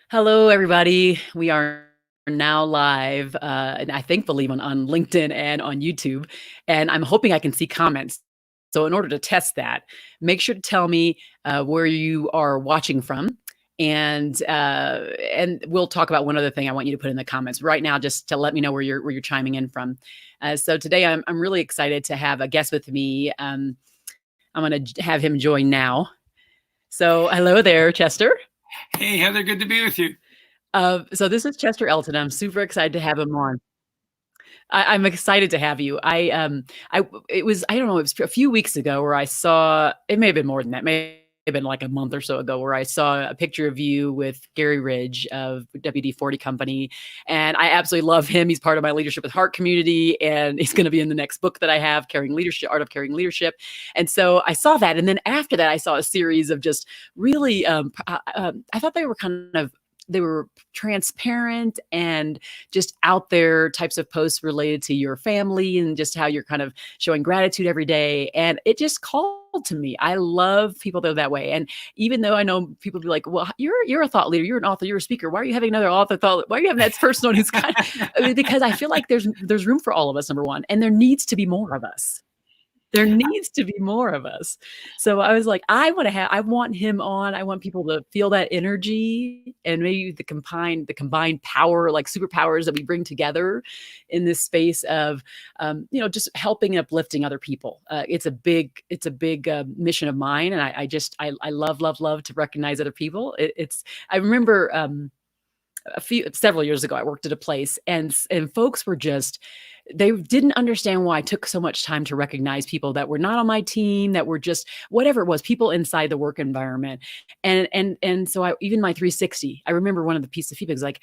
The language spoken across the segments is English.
Hello, everybody. We are now live, and I think believe on LinkedIn and on YouTube, and I'm hoping I can see comments. So in order to test that, make sure to tell me where you are watching from, and we'll talk about one other thing I want you to put in the comments right now, just to let me know where you're chiming in from. So today I'm really excited to have a guest with me. I'm going to have him join now. So hello there, Chester. Hey, Heather, good to be with you. So this is Chester Elton. I'm super excited to have him on. I'm excited to have you. It was, I don't know, it was a few weeks ago where I saw, it may have been more than that, may have been like a month or so ago, where I saw a picture of you with Gary Ridge of WD-40 Company. And I absolutely love him. He's part of my Leadership with Heart community, and he's going to be in the next book that I have, Caring Leadership, Art of Caring Leadership. And so I saw that. And then after that, I saw a series of just really, I thought they were transparent and just out there types of posts related to your family and just how you're kind of showing gratitude every day. And it just called to me. I love people that are that way. And even though I know people be like, well, you're a thought leader, you're an author, you're a speaker. Why are you having another author thought? Why are you having that person who's kind of, because I feel like there's room for all of us, number one, and there needs to be more of us. There needs to be more of us. So I was like, I want him on. I want people to feel that energy and maybe the combined power, like superpowers that we bring together in this space of, just helping and uplifting other people. It's a big mission of mine. And I love to recognize other people. I remember, several years ago, I worked at a place and folks were just, they didn't understand why I took so much time to recognize people that were not on my team, that were just whatever it was, people inside the work environment. And so even my 360, I remember one of the pieces of feedback was like,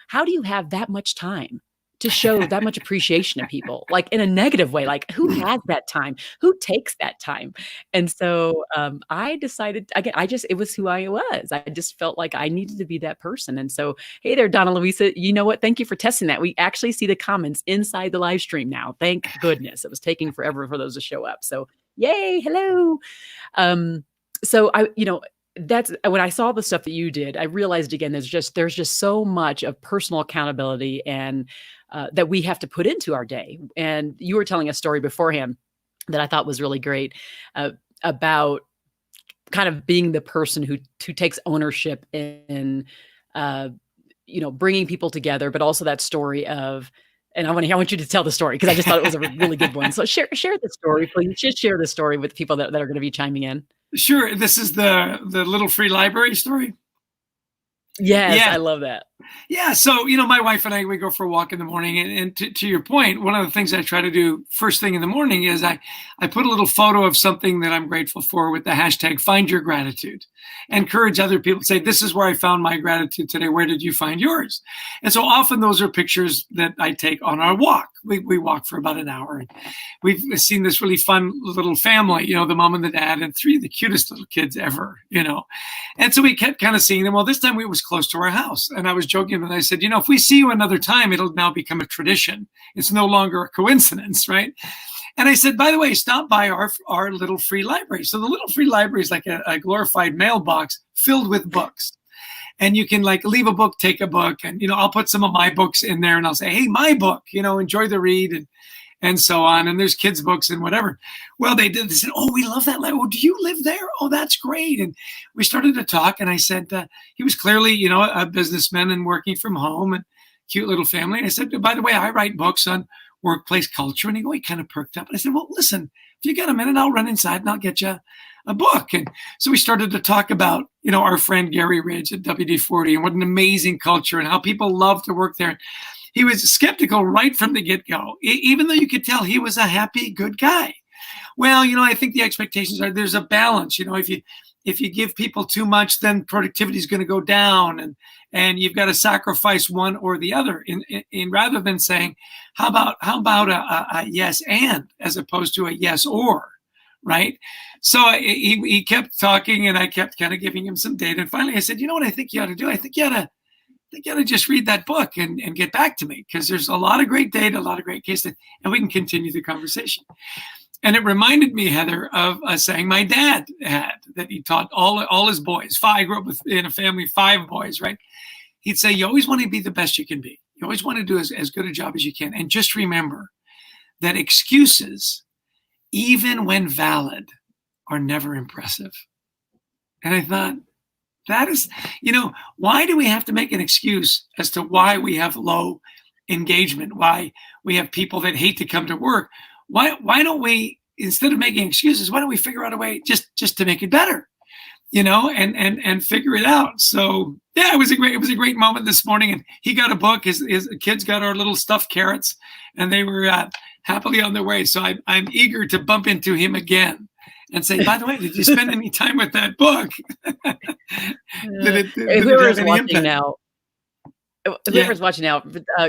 how do you have that much time to show that much appreciation to people, like in a negative way? Like, who has that time? Who takes that time? And so I decided, again, it was who I was. I just felt like I needed to be that person. And so, hey there, Donna Luisa, you know what? Thank you for testing that. We actually see the comments inside the live stream now. Thank goodness. It was taking forever for those to show up. So yay, hello. So that's when I saw the stuff that you did, I realized again, there's just so much of personal accountability and that we have to put into our day. And you were telling a story beforehand that I thought was really great about kind of being the person who takes ownership in, bringing people together, but also that story of, and I want you to tell the story because I just thought it was a really good one. So share the story, please. Just share the story with people that are going to be chiming in. Sure. This is the little free library story. Yes, yeah. I love that. Yeah. So, my wife and I, we go for a walk in the morning. And to your point, one of the things I try to do first thing in the morning is I put a little photo of something that I'm grateful for with the hashtag find your gratitude. Encourage other people to say, this is where I found my gratitude today. Where did you find yours? And so often those are pictures that I take on our walk. We walk for about an hour. And we've seen this really fun little family, the mom and the dad and three of the cutest little kids ever, And so we kept kind of seeing them. Well, this time it was close to our house. And I was joking and I said, if we see you another time, it'll now become a tradition. It's no longer a coincidence, right? And I said, by the way, stop by our little free library. So the little free library is like a glorified mailbox filled with books. And you can leave a book, take a book. And, I'll put some of my books in there and I'll say, hey, my book, enjoy the read and so on. And there's kids' books and whatever. Well, they said, oh, we love that library. Oh, do you live there? Oh, that's great. And we started to talk. And I said, he was clearly, a businessman and working from home and cute little family. And I said, by the way, I write books on workplace culture. And he kind of perked up. And I said, well, listen, if you got a minute, I'll run inside and I'll get you a book. And so we started to talk about, our friend Gary Ridge at WD-40 and what an amazing culture and how people love to work there. He was skeptical right from the get-go, even though you could tell he was a happy, good guy. Well, I think the expectations are there's a balance. If you give people too much, then productivity is going to go down, and you've got to sacrifice one or the other. In rather than saying, how about a yes and as opposed to a yes or, right? So he kept talking, and I kept kind of giving him some data. And finally, I said, you know what I think you ought to do? I think you ought to just read that book and get back to me because there's a lot of great data, a lot of great case, and we can continue the conversation. And it reminded me, Heather, of a saying my dad had that he taught all his boys. I grew up in a family of 5 boys, right? He'd say, you always want to be the best you can be. You always want to do as good a job as you can. And just remember that excuses, even when valid, are never impressive. And I thought, that is, why do we have to make an excuse as to why we have low engagement, why we have people that hate to come to work? Why don't we, instead of making excuses, why don't we figure out a way just to make it better, and figure it out? So yeah, it was a great moment this morning. And he got a book. His kids got our little stuffed carrots, and they were happily on their way. So I'm eager to bump into him again and say, by the way, did you spend any time with that book? Whoever's watching now, whoever's watching now,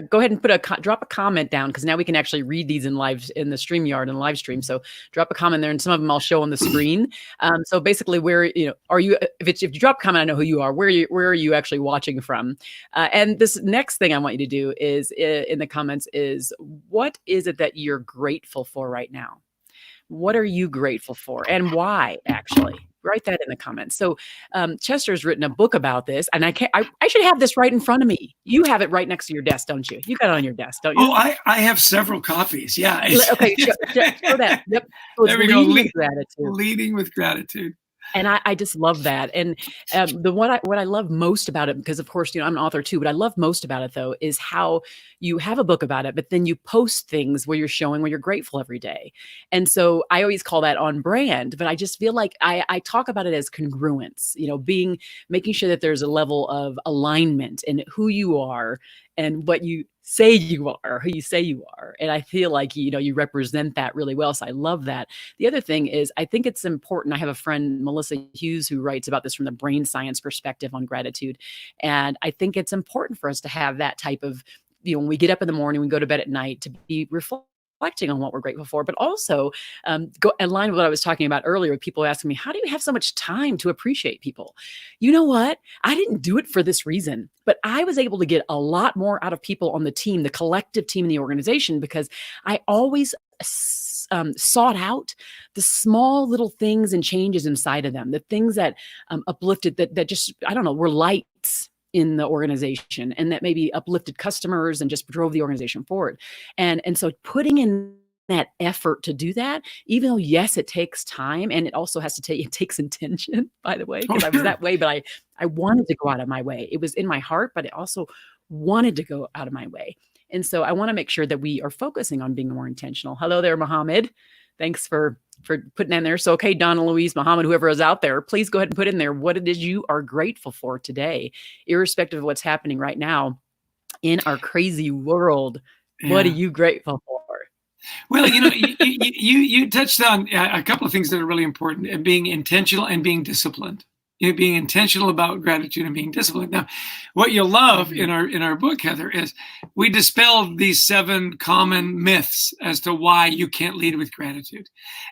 go ahead and drop a comment down, because now we can actually read these in the StreamYard and live stream. So drop a comment there, and some of them I'll show on the screen. So basically, where are you? If you drop a comment, I know who you are. Where are you actually watching from? And this next thing I want you to do is in the comments is, what is it that you're grateful for right now? What are you grateful for, and why? Actually, write that in the comments. So Chester's written a book about this, and I should have this right in front of me. You have it right next to your desk, don't you? You got it on your desk, don't you? Oh, I have several copies. Yeah. Okay, show that. Yep. So there we go. Leading with gratitude. And I just love that. And what I love most about it, because of course, I'm an author too, but I love most about it though, is how you have a book about it, but then you post things where you're showing where you're grateful every day. And so I always call that on brand, but I just feel like I talk about it as congruence, making sure that there's a level of alignment in who you are and what you say you are, who you say you are. And I feel like, you represent that really well. So I love that. The other thing is, I think it's important. I have a friend, Melissa Hughes, who writes about this from the brain science perspective on gratitude. And I think it's important for us to have that type of, when we get up in the morning, we go to bed at night, to be reflecting on what we're grateful for, but also go in line with what I was talking about earlier, with people asking me, how do you have so much time to appreciate people? You know what? I didn't do it for this reason, but I was able to get a lot more out of people on the team, the collective team in the organization, because I always sought out the small little things and changes inside of them, the things that uplifted, that just, I don't know, were lights in the organization, and that maybe uplifted customers and just drove the organization forward. And so putting in that effort to do that, even though, yes, it takes time, and it also it takes intention, by the way, because I was that way, but I wanted to go out of my way. It was in my heart, but I also wanted to go out of my way. And so I want to make sure that we are focusing on being more intentional. Hello there, Mohammed. Thanks for putting in there. So, okay, Donna, Louise, Muhammad, whoever is out there, please go ahead and put in there what it is you are grateful for today, irrespective of what's happening right now in our crazy world. Yeah. What are you grateful for? Well, you touched on a couple of things that are really important: being intentional and being disciplined. Being intentional about gratitude and being disciplined. Now, what you'll love in our book, Heather, is we dispelled these 7 common myths as to why you can't lead with gratitude.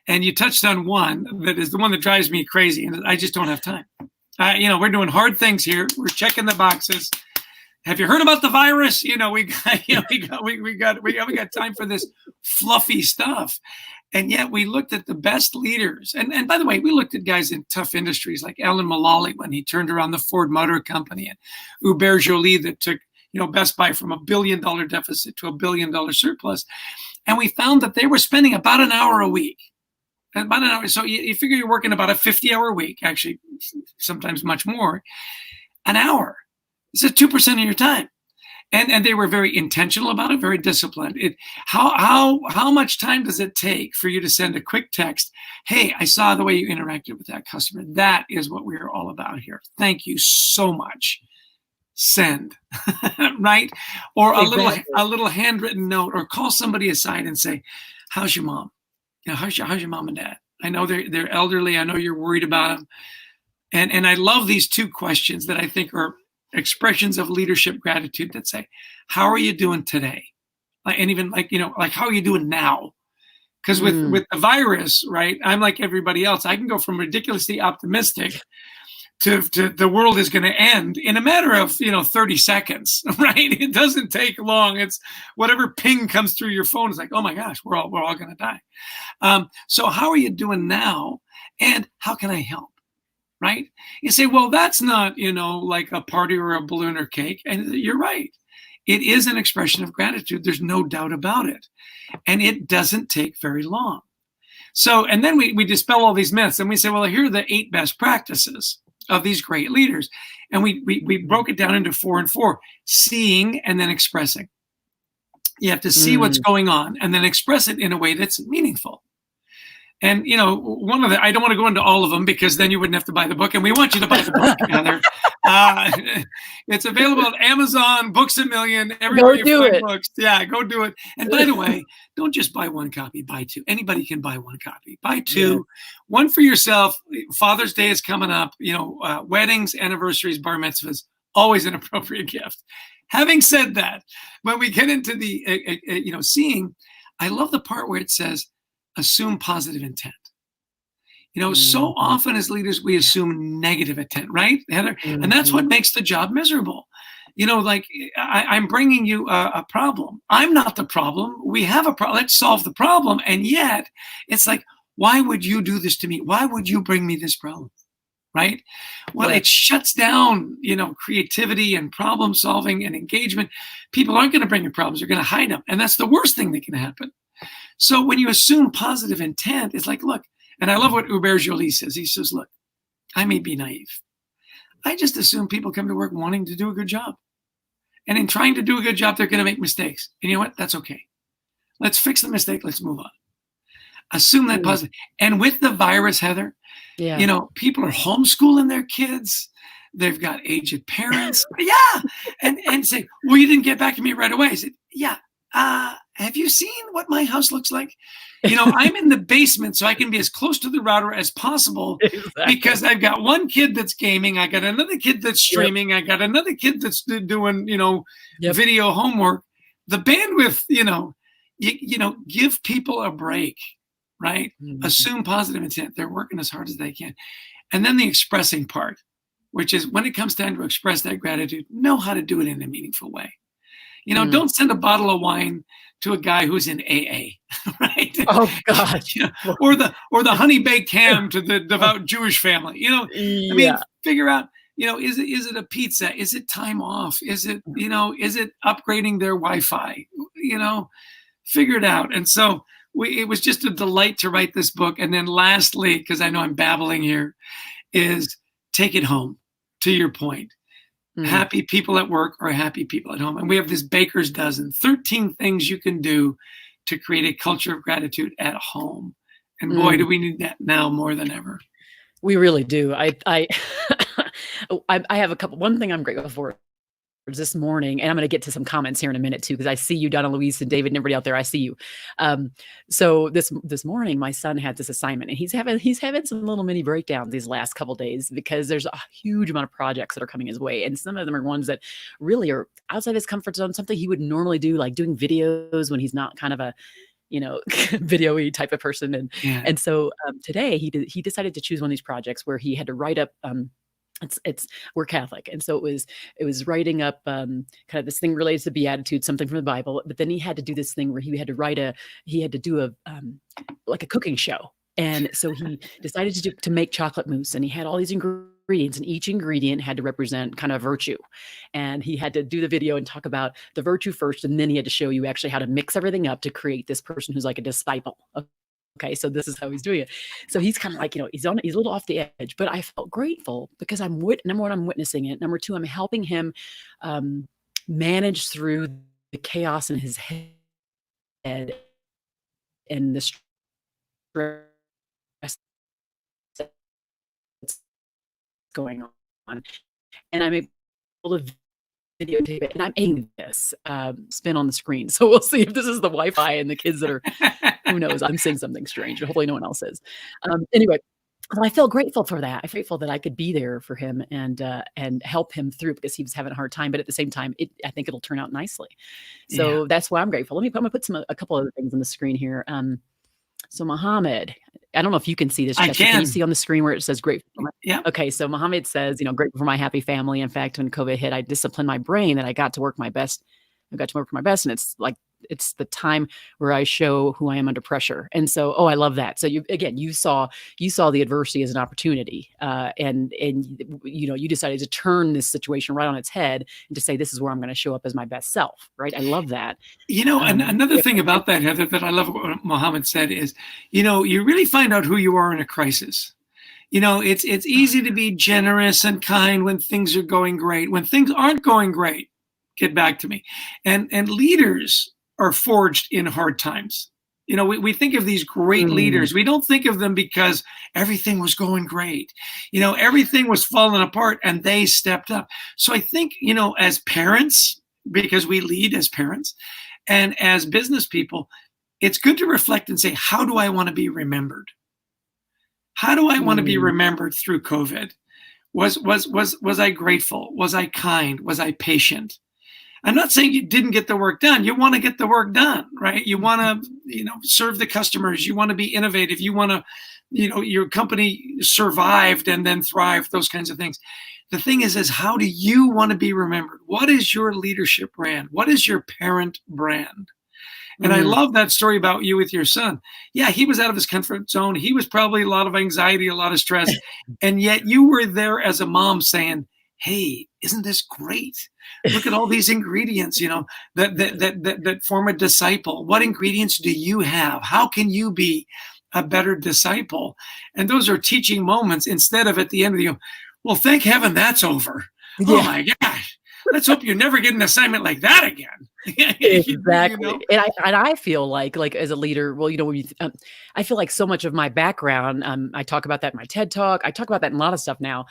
And you touched on one that is the one that drives me crazy, and I just don't have time. We're doing hard things here. We're checking the boxes. Have you heard about the virus? We got time for this fluffy stuff. And yet we looked at the best leaders. And by the way, we looked at guys in tough industries like Alan Mulally when he turned around the Ford Motor Company, and Hubert Joly that took, Best Buy from $1 billion deficit to $1 billion surplus. And we found that they were spending about an hour a week. About an hour. So you figure you're working about a 50-hour week, actually, sometimes much more. An hour. It's 2% of your time. And they were very intentional about it, very disciplined. How much time does it take for you to send a quick text? Hey, I saw the way you interacted with that customer. That is what we're all about here. Thank you so much. Send, right? Or a little handwritten note, or call somebody aside and say, how's your mom? How's your mom and dad? I know they're elderly. I know you're worried about them. And I love these 2 questions that I think are expressions of leadership gratitude, that say, how are you doing today? And even how are you doing now? Because with the virus, right, I'm like everybody else. I can go from ridiculously optimistic the world is going to end in a matter of 30 seconds, right? It doesn't take long. It's whatever ping comes through your phone is like, oh my gosh, we're all going to die. So how are you doing now, and how can I help? Right? You say, well, that's not like a party or a balloon or cake, and you're right. It is an expression of gratitude. There's no doubt about it, and it doesn't take very long. So, and then we dispel all these myths, and we say, well, here are the 8 best practices of these great leaders. And we broke it down into 4 and 4, seeing and then expressing. You have to see what's going on and then express it in a way that's meaningful. And, one of the, I don't want to go into all of them because then you wouldn't have to buy the book. And we want you to buy the book, Heather. It's available at Amazon, Books A Million, everywhere you find books. Yeah, go do it. And by the way, don't just buy 1 copy, buy 2. Anybody can buy 1 copy. Buy 2, yeah. 1 for yourself. Father's Day is coming up. Weddings, anniversaries, bar mitzvahs, always an appropriate gift. Having said that, when we get into the, seeing, I love the part where it says, assume positive intent. So often as leaders, we assume negative intent, right, Heather? And that's what makes the job miserable. Like I'm bringing you a problem. I'm not the problem. We have a problem. Let's solve the problem. And yet it's like, why would you do this to me? Why would you bring me this problem? Right? Well, it shuts down, creativity and problem solving and engagement. People aren't going to bring you problems. They're going to hide them. And that's the worst thing that can happen. So when you assume positive intent, it's like, look, and I love what Hubert Joly says. He says, look, I may be naive. I just assume people come to work wanting to do a good job. And in trying to do a good job, they're going to make mistakes. And you know what? That's okay. Let's fix the mistake. Let's move on. Assume that positive. And with the virus, Heather, people are homeschooling their kids. They've got aged parents. Yeah. And say, well, you didn't get back to me right away. I said, yeah. Have you seen what my house looks like? I'm in the basement, so I can be as close to the router as possible because I've got 1 kid that's gaming. I got another kid that's streaming. I got another kid that's doing, video homework. The bandwidth, give people a break, right? Assume positive intent. They're working as hard as they can. And then the expressing part, which is when it comes time to express that gratitude, know how to do it in a meaningful way. Don't send a bottle of wine to a guy who's in AA, right? Oh gosh. Or the honey baked ham to the devout Jewish family. I mean, figure out, is it a pizza? Is it time off? Is it, is it upgrading their Wi-Fi? Figure it out. And so it was just a delight to write this book. And then lastly, because I know I'm babbling here, is take it home, to your point. Happy people at work or happy people at home. And we have this baker's dozen, 13 things you can do to create a culture of gratitude at home. And boy, do we need that now more than ever. We really do. I have a couple. One thing I'm grateful for this morning, and I'm going to get to some comments here in a minute too, because I see you, Donna Louise and David and everybody out there. I see you. So this morning, my son had this assignment, and he's having some little mini breakdowns these last couple of days because there's a huge amount of projects that are coming his way, and some of them are ones that really are outside his comfort zone. Something he would normally do, like doing videos when he's not kind of a video-y type of person. And so today he decided to choose one of these projects where he had to write up. We're Catholic, and so it was writing up kind of this thing related to Beatitudes, something from the Bible. But then he had to do this thing where he had to do a like a cooking show, and so he decided to make chocolate mousse, and he had all these ingredients, and each ingredient had to represent kind of virtue, and he had to do the video and talk about the virtue first, and then he had to show you actually how to mix everything up to create this person who's like a disciple. Okay, so this is how he's doing it. So he's kind of like, he's a little off the edge, but I felt grateful because number one, I'm witnessing it. Number two, I'm helping him manage through the chaos in his head and the stress that's going on. And I'm able to videotape it, and I'm aiming this spin on the screen. So we'll see if this is the Wi-Fi and the kids that are, who knows, I'm seeing something strange. Hopefully no one else is. Anyway, I feel grateful for that. I'm grateful that I could be there for him and help him through because he was having a hard time. But at the same time, I think it'll turn out nicely. So that's why I'm grateful. I'm going to put a couple other things on the screen here. So Mohammed, I don't know if you can see this, I Chester. Can you can. see on the screen where it says grateful for my Yeah. Okay, so Mohammed says, grateful for my happy family. In fact, when COVID hit, I disciplined my brain that I got to work my best. I got to work for my best. And it's the time where I show who I am under pressure. And so, I love that. So you saw the adversity as an opportunity. You decided to turn this situation right on its head and to say, this is where I'm going to show up as my best self. Right. I love that. Another thing about that, Heather, that I love what Mohammed said is, you really find out who you are in a crisis. It's easy to be generous and kind when things are going great. When things aren't going great, get back to me. And leaders are forged in hard times. We think of these great leaders. We don't think of them because everything was going great. Everything was falling apart and they stepped up. So I think, as parents, because we lead as parents, and as business people, it's good to reflect and say, how do I want to be remembered? How do I want to be remembered through COVID? Was I grateful? Was I kind? Was I patient? I'm not saying you didn't get the work done. You want to get the work done, right? You want to, serve the customers. You want to be innovative. You want to, your company survived and then thrived, those kinds of things. The thing is how do you want to be remembered? What is your leadership brand? What is your parent brand? And I love that story about you with your son. Yeah, he was out of his comfort zone. He was probably a lot of anxiety, a lot of stress. And yet you were there as a mom saying, hey, isn't this great? Look at all these ingredients, that form a disciple. What ingredients do you have? How can you be a better disciple? And those are teaching moments instead of at the end of the, well, thank heaven that's over. Yeah. Oh my gosh. Let's hope you never get an assignment like that again. Exactly. And I feel like as a leader, when I feel like so much of my background, I talk about that in my TED Talk. I talk about that in a lot of stuff now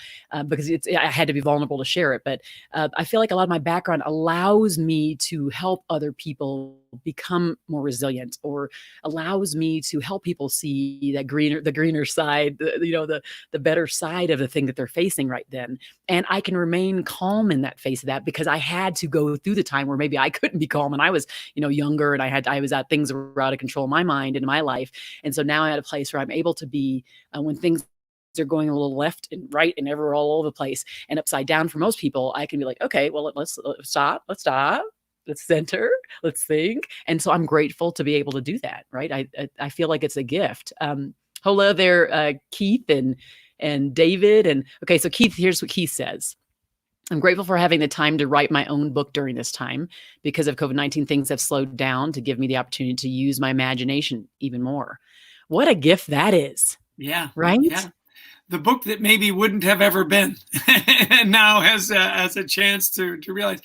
because I had to be vulnerable to share it. But I feel like a lot of my background allows me to help other people become more resilient, or allows me to help people see that the greener side, the better side of the thing that they're facing right then. And I can remain calm in that face of that because I had to go through the time where maybe I couldn't be calm and I was, younger, and things were out of control in my mind and in my life. And so now I'm at a place where I'm able to be, when things are going a little left and right and ever all over the place and upside down for most people, I can be like, okay, well, let's stop. Let's center, let's think. And so I'm grateful to be able to do that. Right. I feel like it's a gift. Hello there, Keith and David. And okay, so Keith, here's what Keith says. I'm grateful for having the time to write my own book during this time. Because of COVID-19, things have slowed down to give me the opportunity to use my imagination even more. What a gift that is. Yeah. Right? Yeah. The book that maybe wouldn't have ever been and now has a chance to realize.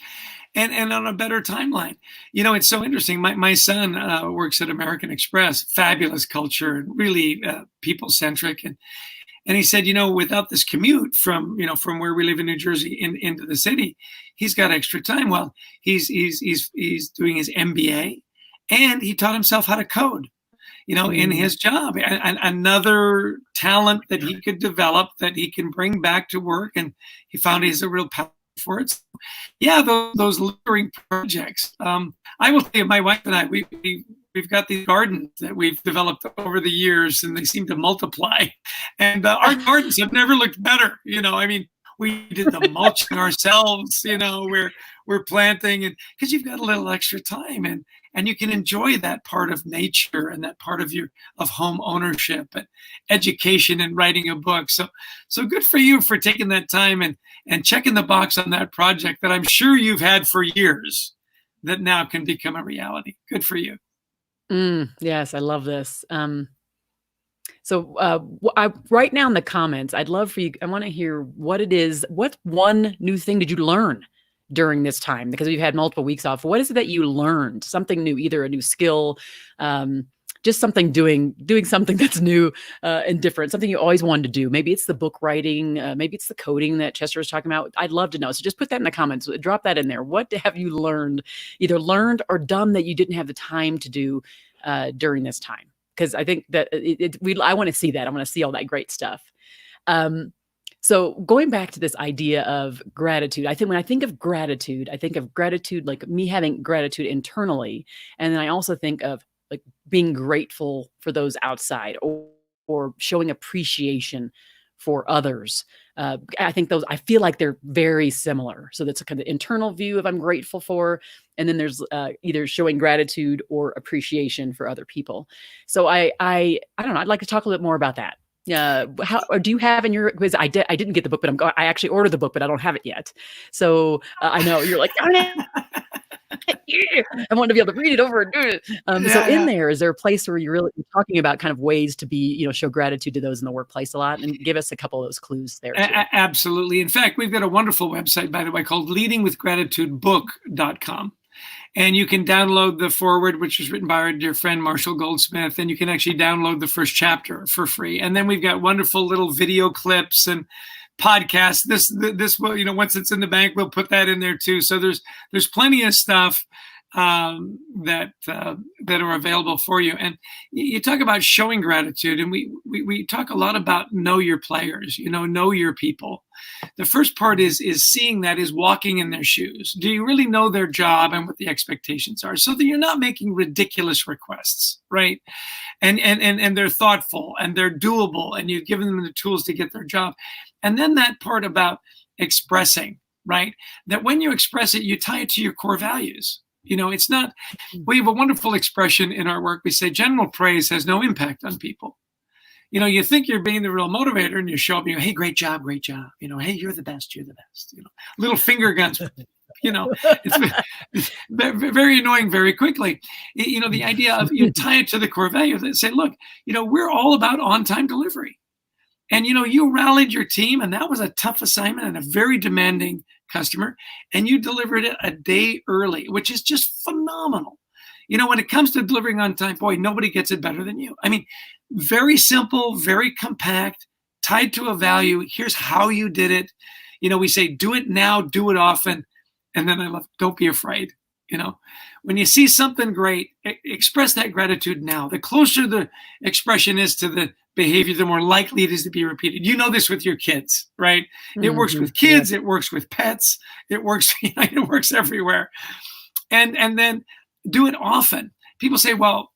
And on a better timeline. It's so interesting. My son works at American Express, fabulous culture, and really people-centric. And he said, without this commute from where we live in New Jersey into the city, he's got extra time. Well, he's doing his MBA, and he taught himself how to code, in his job. And another talent that he could develop that he can bring back to work. And he found he's a real passion for it. So, yeah, those literary projects. I will say, my wife and I, we've got these gardens that we've developed over the years, and they seem to multiply. And our gardens have never looked better. We did the mulching ourselves. We're planting, and because you've got a little extra time, and you can enjoy that part of nature and that part of home ownership and education and writing a book. So good for you for taking that time and checking the box on that project that I'm sure you've had for years that now can become a reality. Good for you. Yes, I love this. So right now in the comments, I'd love for you, I want to hear what one new thing did you learn during this time? Because we've had multiple weeks off. What is it that you learned? Something new, either a new skill, just something doing something that's new and different, something you always wanted to do. Maybe it's the book writing, maybe it's the coding that Chester was talking about. I'd love to know. So just put that in the comments, drop that in there. What have you either learned or done that you didn't have the time to do during this time? Because I think that I want to see that. I want to see all that great stuff. So going back to this idea of gratitude, I think when I think of gratitude like me having gratitude internally. And then I also think of like being grateful for those outside, or showing appreciation for others. I feel like they're very similar. So that's a kind of internal view of I'm grateful for, and then there's either showing gratitude or appreciation for other people. So I don't know. I'd like to talk a little bit more about that. How or do you have in your because I didn't get the book, but I actually ordered the book, but I don't have it yet. So I know you're like, darn it. Yeah, I want to be able to read it over and do it. So Yeah, in yeah. there, is there a place where you're really talking about kind of ways to be, show gratitude to those in the workplace a lot, and give us a couple of those clues there too. Absolutely. In fact, we've got a wonderful website, by the way, called leadingwithgratitudebook.com. And you can download the foreword, which was written by our dear friend Marshall Goldsmith, and you can actually download the first chapter for free. And then we've got wonderful little video clips and podcasts. This will, once it's in the bank, we'll put that in there too. So there's plenty of stuff that are available for you. And you talk about showing gratitude, and we talk a lot about know your players, know your people. The first part is seeing that is walking in their shoes. Do you really know their job and what the expectations are, so that you're not making ridiculous requests, right? And they're thoughtful and they're doable, and you've given them the tools to get their job. And then that part about expressing, right? That when you express it, you tie it to your core values. It's not, we have a wonderful expression in our work. We say general praise has no impact on people. You think you're being the real motivator, and you show up and you go, hey, great job. Hey, you're the best. Little finger guns, it's very annoying very quickly. The idea of you tie it to the core values and say, look, we're all about on-time delivery. And, you rallied your team, and that was a tough assignment and a very demanding customer, and you delivered it a day early, which is just phenomenal. When it comes to delivering on time, boy, nobody gets it better than you. I mean, very simple, very compact, tied to a value. Here's how you did it. We say, do it now, do it often. And then I love, don't be afraid. When you see something great, express that gratitude now. The closer the expression is to the behavior, the more likely it is to be repeated. You know this with your kids, right? It works with kids. It works with pets. It works, it works everywhere. And then do it often. People say, well,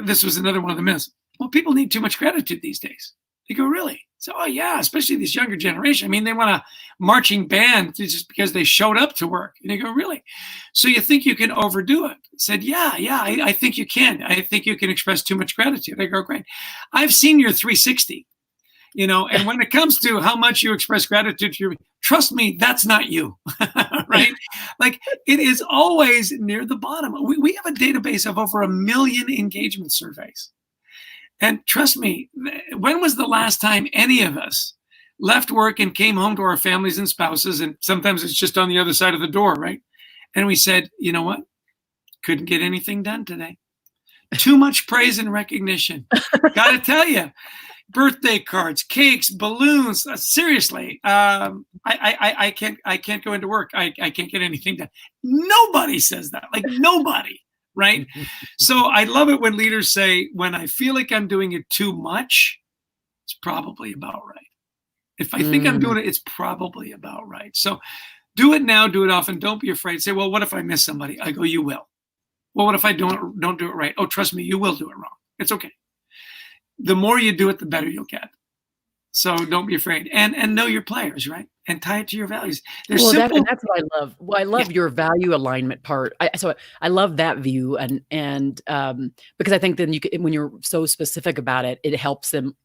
this was another one of the myths. Well, people need too much gratitude these days. You go, really? So, oh yeah, especially this younger generation. I mean, they want a marching band just because they showed up to work. And you go, really? So you think you can overdo it? I said, yeah, I think you can. I think you can express too much gratitude. I go, great. I've seen your 360, and when it comes to how much you express gratitude to your, trust me, that's not you, right? Like, it is always near the bottom. We have a database of over 1 million engagement surveys. And trust me, when was the last time any of us left work and came home to our families and spouses, and sometimes it's just on the other side of the door, right? And we said, you know what? Couldn't get anything done today. Too much praise and recognition. Got to tell you, birthday cards, cakes, balloons. Seriously, I can't go into work. I can't get anything done. Nobody says that. Like, nobody. Right? So I love it when leaders say, when I feel like I'm doing it too much, it's probably about right. If I think I'm doing it, it's probably about right. So do it now, do it often. Don't be afraid. Say, well, what if I miss somebody? I go, you will. Well, what if I don't do it right? Oh, trust me, you will do it wrong. It's okay. The more you do it, the better you'll get. So don't be afraid, and know your players, right? And tie it to your values. Well, simple. That's what I love. Well, I love your value alignment part. So I love that view, and because I think then when you're so specific about it, it helps them.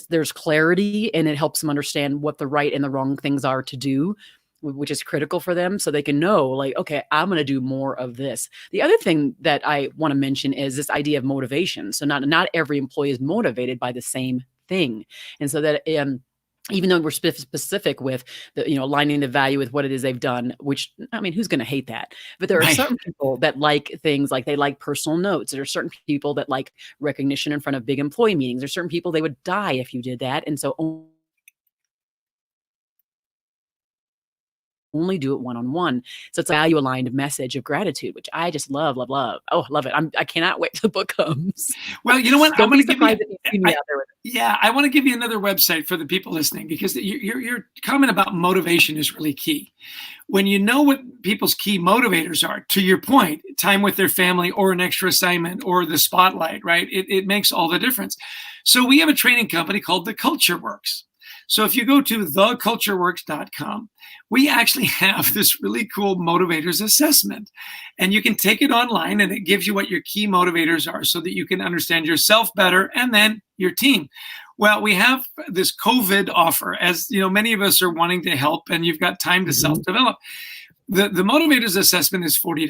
There's clarity, and it helps them understand what the right and the wrong things are to do, which is critical for them, so they can know, like, okay, I'm going to do more of this. The other thing that I want to mention is this idea of motivation. So not every employee is motivated by the same thing, and so that even though we're specific with the, aligning the value with what it is they've done, which, I mean, who's going to hate that? But there are certain people that like things like they like personal notes. There are certain people that like recognition in front of big employee meetings. There's certain people they would die if you did that, and so only do it one-on-one. So it's a value aligned message of gratitude, which I just love, love, love. Oh, love it. I cannot wait till the book comes. Well, you know what? Don't be surprised if you see me out there with it. Yeah, I want to give you another website for the people listening, because your comment about motivation is really key. When you know what people's key motivators are, to your point, time with their family or an extra assignment or the spotlight, right? It makes all the difference. So we have a training company called The Culture Works. So if you go to thecultureworks.com, we actually have this really cool motivators assessment, and you can take it online, and it gives you what your key motivators are so that you can understand yourself better and then your team. Well, we have this COVID offer, as you know, many of us are wanting to help, and you've got time to self-develop. The motivators assessment is $40,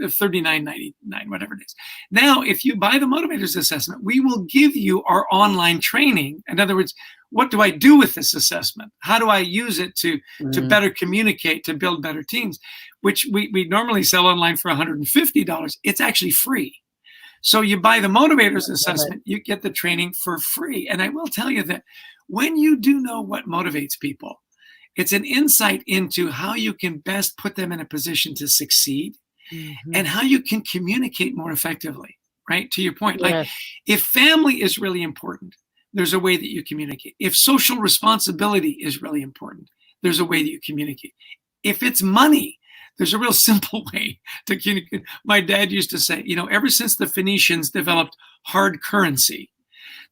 $39.99, whatever it is. Now, if you buy the motivators assessment, we will give you our online training. In other words, what do I do with this assessment? How do I use it to better communicate, to build better teams, which we normally sell online for $150. It's actually free. So you buy the motivators assessment, you get the training for free. And I will tell you that when you do know what motivates people, it's an insight into how you can best put them in a position to succeed and how you can communicate more effectively, right? To your point, like if family is really important, there's a way that you communicate. If social responsibility is really important, there's a way that you communicate. If it's money, there's a real simple way to communicate. My dad used to say, you know, ever since the Phoenicians developed hard currency,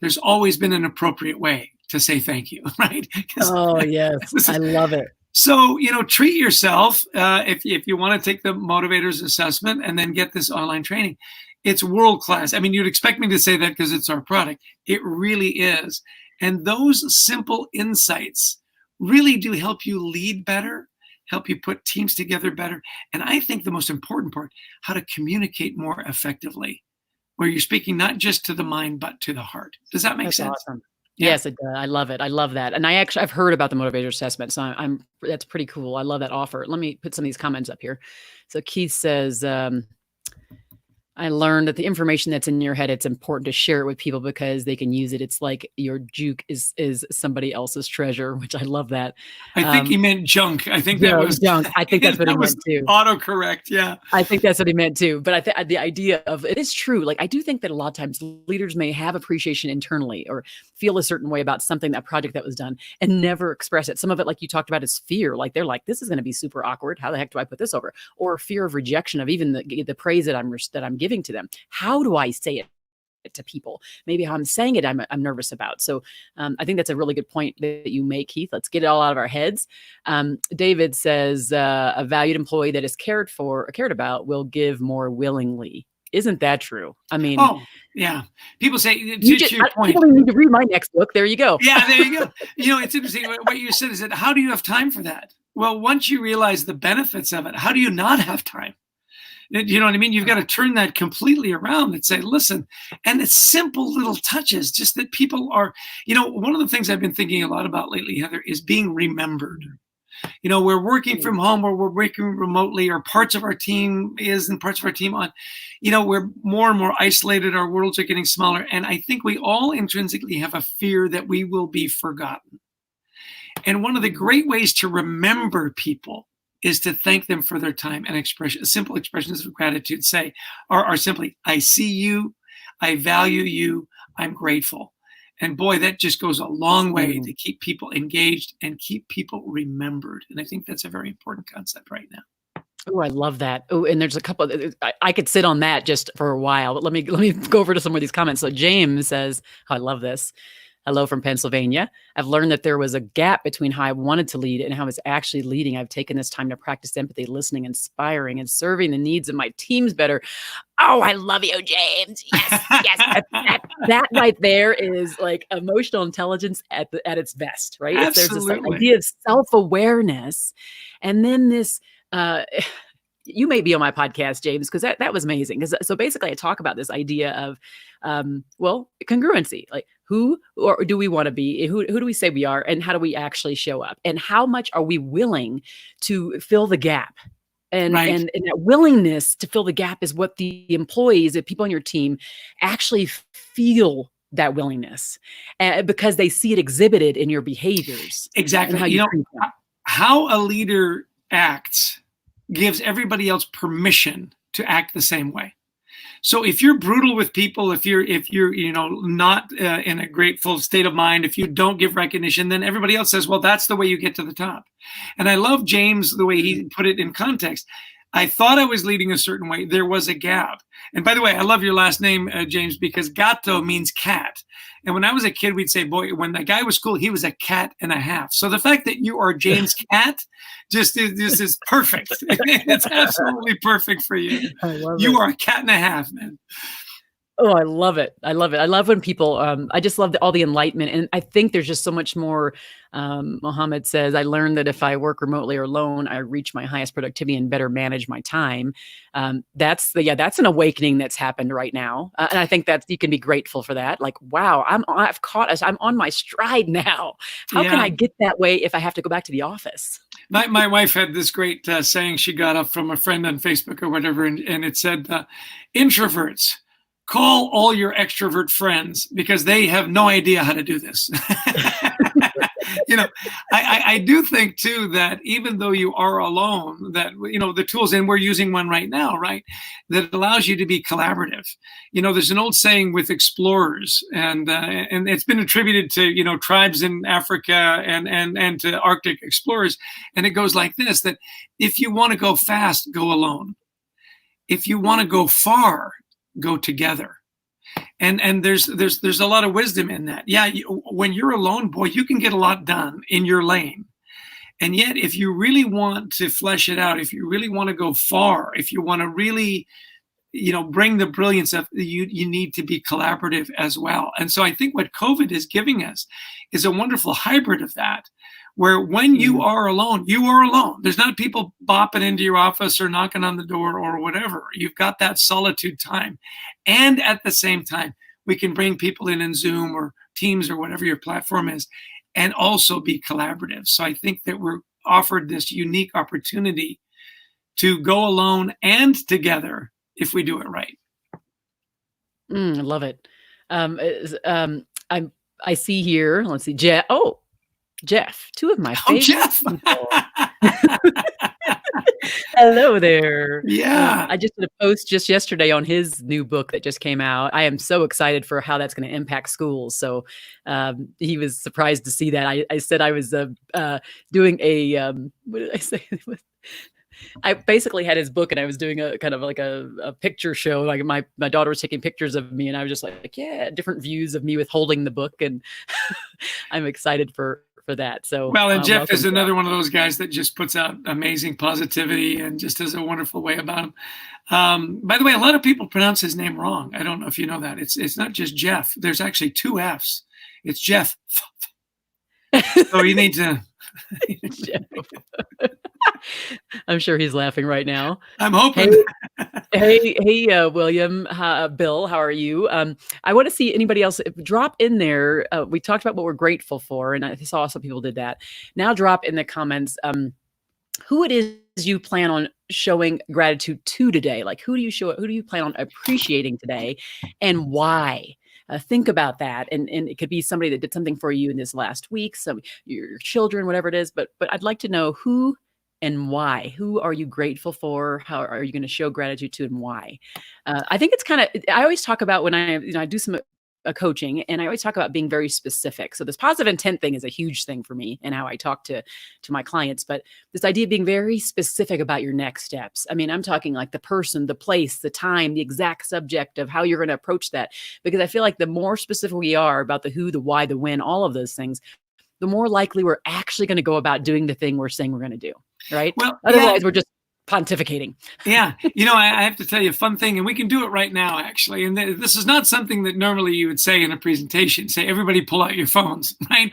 there's always been an appropriate way to say thank you, right? Oh, yes. I love it. So, you know, treat yourself if you want to take the motivators assessment and then get this online training. It's world class. I mean, you'd expect me to say that because it's our product. It really is. And those simple insights really do help you lead better, help you put teams together better. And I think the most important part, how to communicate more effectively, where you're speaking not just to the mind, but to the heart. Does that make sense? Awesome. Yeah. Yes, it does. I love it. I love that. And I've heard about the motivator assessment. So that's pretty cool. I love that offer. Let me put some of these comments up here. So Keith says, I learned that the information that's in your head, it's important to share it with people because they can use it. It's like your juke is somebody else's treasure, which I love that. I think he meant junk. I think that was junk. I think that's what he meant too. Autocorrect. Yeah. I think that's what he meant too. But I think the idea of it is true. Like I do think that a lot of times leaders may have appreciation internally or feel a certain way about something, that project that was done, and never express it. Some of it, like you talked about, is fear. Like they're like, this is going to be super awkward. How the heck do I put this over? Or fear of rejection of even the praise that I'm giving to them. How do I say it to people? Maybe how I'm saying it, I'm nervous about. So I think that's a really good point that you make, Keith. Let's get it all out of our heads. David says a valued employee that is cared about will give more willingly. Isn't that true? I mean, oh yeah. People say to your point. People need to read my next book. There you go. Yeah, there you go. You know, it's interesting what you said is that how do you have time for that? Well, once you realize the benefits of it, how do you not have time? You know what I mean? You've got to turn that completely around and say, listen, and it's simple little touches, just that people are, you know, one of the things I've been thinking a lot about lately, Heather, is being remembered. You know, we're working from home or we're working remotely, or parts of our team is and parts of our team on, you know, we're more and more isolated. Our worlds are getting smaller. And I think we all intrinsically have a fear that we will be forgotten. And one of the great ways to remember people is to thank them for their time, and simple expressions of gratitude are simply, I see you, I value you, I'm grateful. And boy, that just goes a long way to keep people engaged and keep people remembered. And I think that's a very important concept right now. Oh, I love that. Oh, and there's a couple, I could sit on that just for a while, but let me go over to some of these comments. So James says, oh, I love this. Hello from Pennsylvania. I've learned that there was a gap between how I wanted to lead and how I was actually leading. I've taken this time to practice empathy, listening, inspiring, and serving the needs of my teams better. Oh, I love you, James. Yes, yes. That right there is like emotional intelligence at its best, right? There's this idea of self-awareness. And then this, you may be on my podcast, James, because that was amazing. So basically I talk about this idea of, congruency, like who or do we want to be? Who do we say we are? And how do we actually show up? And how much are we willing to fill the gap? And that willingness to fill the gap is what the employees, the people on your team actually feel that willingness because they see it exhibited in your behaviors. Exactly. How you know, how a leader acts gives everybody else permission to act the same way. So if you're brutal with people, if you're not in a grateful state of mind, if you don't give recognition, then everybody else says, well, that's the way you get to the top. And I love James the way he put it in context. I thought I was leading a certain way. There was a gap. And by the way, I love your last name, James, because gato means cat. And when I was a kid, we'd say, boy, when the guy was cool, he was a cat and a half. So the fact that you are James Cat just is perfect. It's absolutely perfect for you. You are a cat and a half, man. Oh, I love it. I love it. I love when people, I just love all the enlightenment. And I think there's just so much more. Mohammed says, I learned that if I work remotely or alone, I reach my highest productivity and better manage my time. That's an awakening that's happened right now. And I think that you can be grateful for that. Like, wow, I'm on my stride now. How can I get that way if I have to go back to the office? My wife had this great saying she got up from a friend on Facebook or whatever, and it said, introverts, call all your extrovert friends because they have no idea how to do this. I do think too that even though you are alone, that the tools, and we're using one right now, right, that allows you to be collaborative. There's an old saying with explorers, and it's been attributed to tribes in Africa and to Arctic explorers, and it goes like this: that if you want to go fast, go alone. If you want to go far, go together. And there's a lot of wisdom in that. Yeah, when you're alone, boy, you can get a lot done in your lane. And yet, if you really want to flesh it out, if you really want to go far, if you want to really, bring the brilliance of you need to be collaborative as well. And so I think what COVID is giving us is a wonderful hybrid of that, where when you are alone, you are alone. There's not people bopping into your office or knocking on the door or whatever. You've got that solitude time. And at the same time, we can bring people in Zoom or Teams or whatever your platform is, and also be collaborative. So I think that we're offered this unique opportunity to go alone and together if we do it right. I love it. I see here, let's see, Jeff, two of my favorite Jeff. people. Hello there. Yeah. I just did a post just yesterday on his new book that just came out. I am so excited for how that's going to impact schools. So he was surprised to see that. I said I was doing a, what did I say? I basically had his book and I was doing a kind of like a picture show. Like my daughter was taking pictures of me and I was just like, yeah, different views of me with holding the book. And I'm excited for that. So well, and Jeff is another one of those guys that just puts out amazing positivity and just has a wonderful way about him. By the way, a lot of people pronounce his name wrong. I don't know if you know that. It's not just Jeff. There's actually two F's. It's Jeff. So you need to. I'm sure he's laughing right now. I'm hoping. Hey, William, Bill, how are you? I want to see anybody else drop in there. We talked about what we're grateful for, and I saw some people did that. Now drop in the comments who it is you plan on showing gratitude to today. Like who do you plan on appreciating today, and why? Think about that, and it could be somebody that did something for you in this last week, some your children, whatever it is. But I'd like to know who and why. Who are you grateful for? How are you going to show gratitude to, and why? I think it's kind of. I always talk about when I do some coaching, and I always talk about being very specific. So this positive intent thing is a huge thing for me and how I talk to my clients. But this idea of being very specific about your next steps. I mean, I'm talking like the person, the place, the time, the exact subject of how you're going to approach that. Because I feel like the more specific we are about the who, the why, the when, all of those things, the more likely we're actually going to go about doing the thing we're saying we're going to do. Right? Well, otherwise we're just pontificating. Yeah. I have to tell you a fun thing, and we can do it right now, actually. And this is not something that normally you would say in a presentation, say, everybody pull out your phones, right?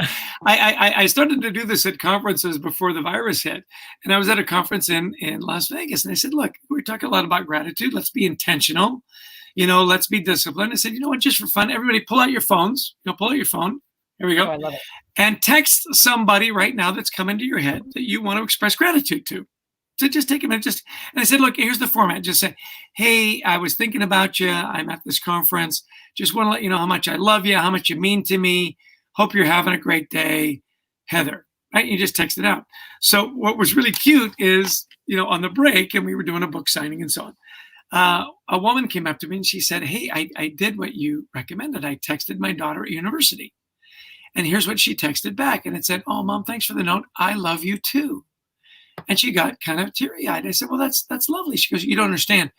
I started to do this at conferences before the virus hit. And I was at a conference in Las Vegas, and I said, look, we're talking a lot about gratitude. Let's be intentional. Let's be disciplined. I said, you know what, just for fun, everybody pull out your phones. Pull out your phone. Here we go. Oh, I love it. And text somebody right now that's come into your head that you want to express gratitude to. So just take a minute. And I said, look, here's the format. Just say, hey, I was thinking about you. I'm at this conference. Just want to let you know how much I love you, how much you mean to me. Hope you're having a great day. Heather. right? You just text it out. So what was really cute is, on the break, and we were doing a book signing and so on, a woman came up to me and she said, hey, I did what you recommended. I texted my daughter at university. And here's what she texted back. And it said, oh, Mom, thanks for the note. I love you too. And she got kind of teary-eyed. I said, well, that's lovely. She goes, you don't understand.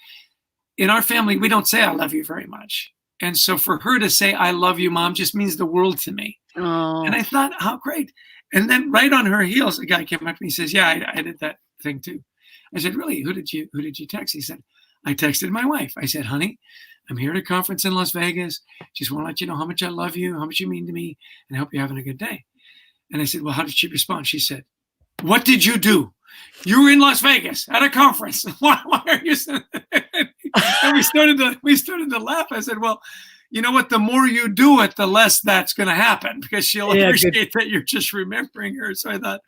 In our family, we don't say I love you very much. And so for her to say, I love you, Mom, just means the world to me. Oh. And I thought, how great. And then right on her heels, a guy came up and he says, yeah, I did that thing too. I said, really? Who did you text? He said, I texted my wife. I said, honey, I'm here at a conference in Las Vegas. Just want to let you know how much I love you, how much you mean to me, and I hope you're having a good day. And I said, well, how did she respond? She said, what did you do? You were in Las Vegas at a conference. Why are you saying that? And we started to laugh. I said, well, you know what? The more you do it, the less that's going to happen, because she'll appreciate that you're just remembering her. So I thought,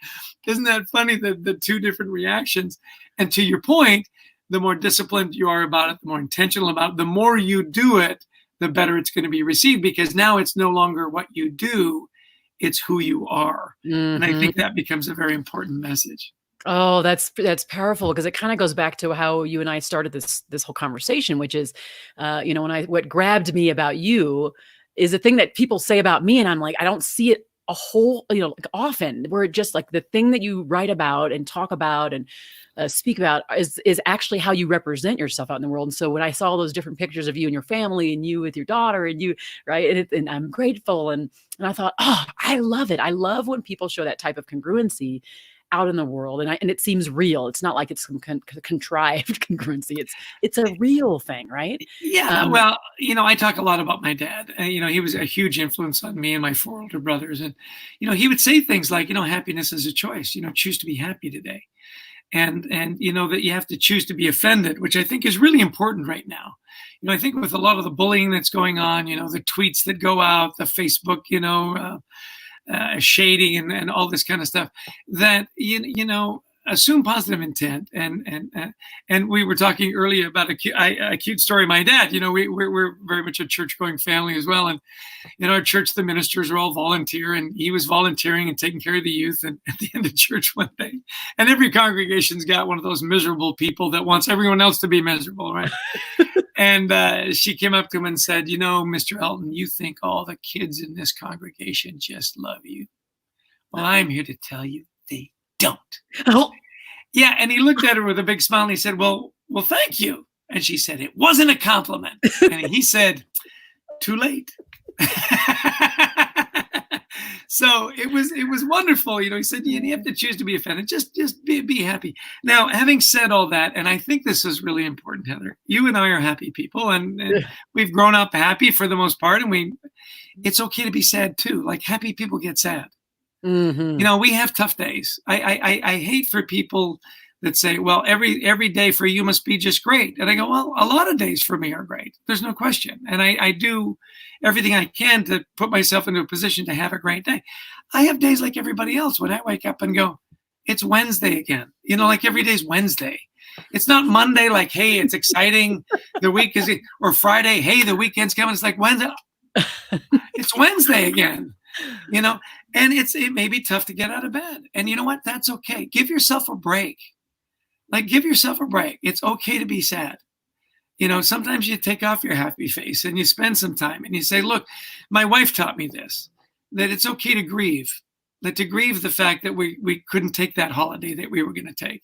isn't that funny, the two different reactions? And to your point, the more disciplined you are about it, the more intentional about it, the more you do it, the better it's going to be received, because now it's no longer what you do, it's who you are. And I think that becomes a very important message. Oh, that's powerful, because it kind of goes back to how you and I started this whole conversation, which is, what grabbed me about you is the thing that people say about me, and I'm like, I don't see it often, where just like the thing that you write about and talk about and speak about is actually how you represent yourself out in the world. And so when I saw those different pictures of you and your family and you with your daughter and you, right, and I'm grateful, and I thought, oh, I love it. I love when people show that type of congruency out in the world, and it seems real. It's not like it's some contrived congruency. It's a real thing, right? Yeah. Well, I talk a lot about my dad. He was a huge influence on me and my 4 older brothers, and he would say things like, happiness is a choice. Choose to be happy today, and that you have to choose to be offended, which I think is really important right now. I think with a lot of the bullying that's going on, the tweets that go out, the Facebook, shading and all this kind of stuff, that assume positive intent. And we were talking earlier about a cute story. My dad, we're very much a church going family as well, and in our church the ministers are all volunteer, and he was volunteering and taking care of the youth. And at the end of church one day, and every congregation's got one of those miserable people that wants everyone else to be miserable, right? And she came up to him and said, Mr. Elton, you think all the kids in this congregation just love you. Well, I'm here to tell you they don't. Oh. Yeah. And he looked at her with a big smile and he said, well, thank you. And she said, it wasn't a compliment. And he said, too late. So it was wonderful. He said, you have to choose to be offended. Just be happy. Now, having said all that, and I think this is really important, Heather, you and I are happy people, and we've grown up happy for the most part. And it's okay to be sad too. Like, happy people get sad. Mm-hmm. We have tough days. I hate for people that say, well, every day for you must be just great. And I go, well, a lot of days for me are great. There's no question. And I do everything I can to put myself into a position to have a great day. I have days like everybody else when I wake up and go, it's Wednesday again. Like every day's Wednesday. It's not Monday, like, hey, it's exciting. The week is, or Friday, hey, the weekend's coming. It's like Wednesday. It's Wednesday again. And it may be tough to get out of bed. And you know what? That's okay. Give yourself a break. Give yourself a break. It's okay to be sad. Sometimes you take off your happy face and you spend some time and you say, look, my wife taught me this, that it's okay to grieve, to grieve the fact that we couldn't take that holiday that we were going to take,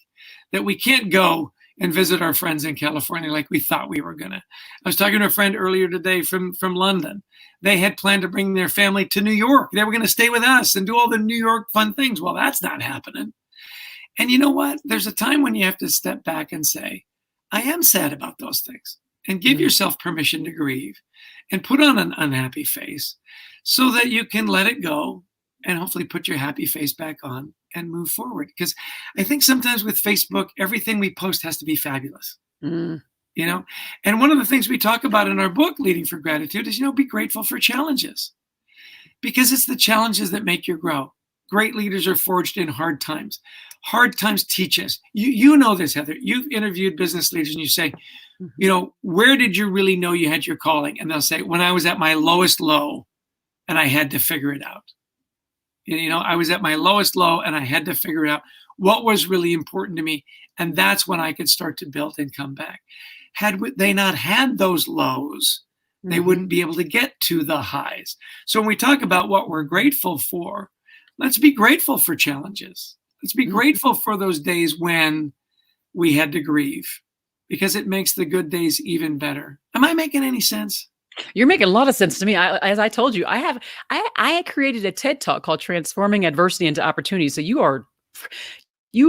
that we can't go and visit our friends in California like we thought we were going to. I was talking to a friend earlier today from London. They had planned to bring their family to New York. They were going to stay with us and do all the New York fun things. Well, that's not happening. And you know what? There's a time when you have to step back and say, I am sad about those things, and give yourself permission to grieve and put on an unhappy face so that you can let it go and hopefully put your happy face back on and move forward. Because I think sometimes with Facebook, everything we post has to be fabulous. And one of the things we talk about in our book, Leading for Gratitude, is, be grateful for challenges, because it's the challenges that make you grow. Great leaders are forged in hard times. Hard times teach us. You know this, Heather. You've interviewed business leaders and you say, where did you really know you had your calling? And they'll say, when I was at my lowest low and I had to figure it out. I was at my lowest low and I had to figure out what was really important to me. And that's when I could start to build and come back. Had they not had those lows, they wouldn't be able to get to the highs. So when we talk about what we're grateful for, let's be grateful for challenges. Let's be grateful for those days when we had to grieve, because it makes the good days even better. Am I making any sense? You're making a lot of sense to me. As I told you, I created a TED Talk called Transforming Adversity into Opportunity. So you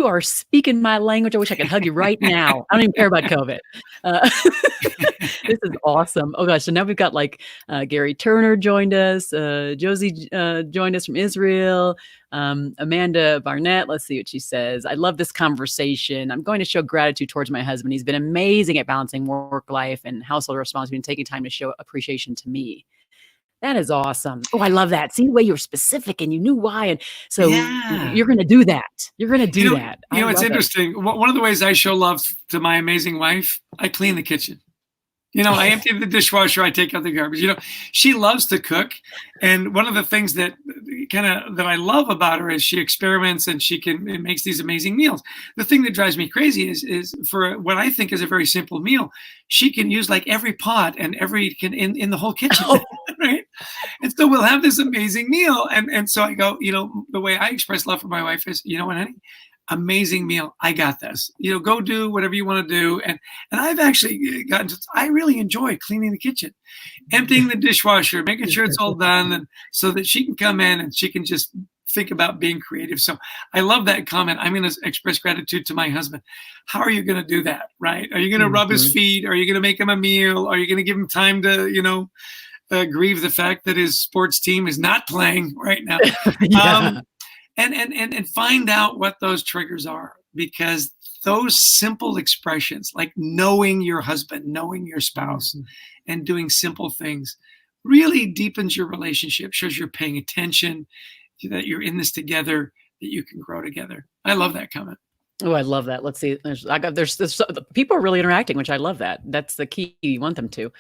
are speaking my language. I wish I could hug you right now. I don't even care about COVID. This is awesome. Oh gosh. So now we've got like Gary Turner joined us. Josie joined us from Israel. Amanda Barnett. Let's see what she says. I love this conversation. I'm going to show gratitude towards my husband. He's been amazing at balancing work life and household responsibility and taking time to show appreciation to me. That is awesome. Oh, I love that. See the way you were specific and you knew why. And so you're going to do that. You're going to do that. It's interesting. One of the ways I show love to my amazing wife, I clean the kitchen. I empty the dishwasher. I take out the garbage. She loves to cook. And one of the things that I love about her is she experiments and it makes these amazing meals. The thing that drives me crazy is for what I think is a very simple meal, she can use like every pot and in the whole kitchen. Right. And so we'll have this amazing meal. And so I go, the way I express love for my wife is, you know what, honey? Amazing meal. I got this. Go do whatever you want to do. And I've actually I really enjoy cleaning the kitchen, emptying the dishwasher, making sure it's all done, and so that she can come in and she can just think about being creative. So I love that comment. I'm going to express gratitude to my husband. How are you going to do that? Right? Are you going to rub his feet? Are you going to make him a meal? Are you going to give him time to, grieve the fact that his sports team is not playing right now? Yeah. And find out what those triggers are, because those simple expressions, like knowing your husband, knowing your spouse, and doing simple things, really deepens your relationship, shows you're paying attention, that you're in this together, that you can grow together. I love that comment. Oh, I love that. Let's see. There's people are really interacting, which I love that. That's the key. You want them to.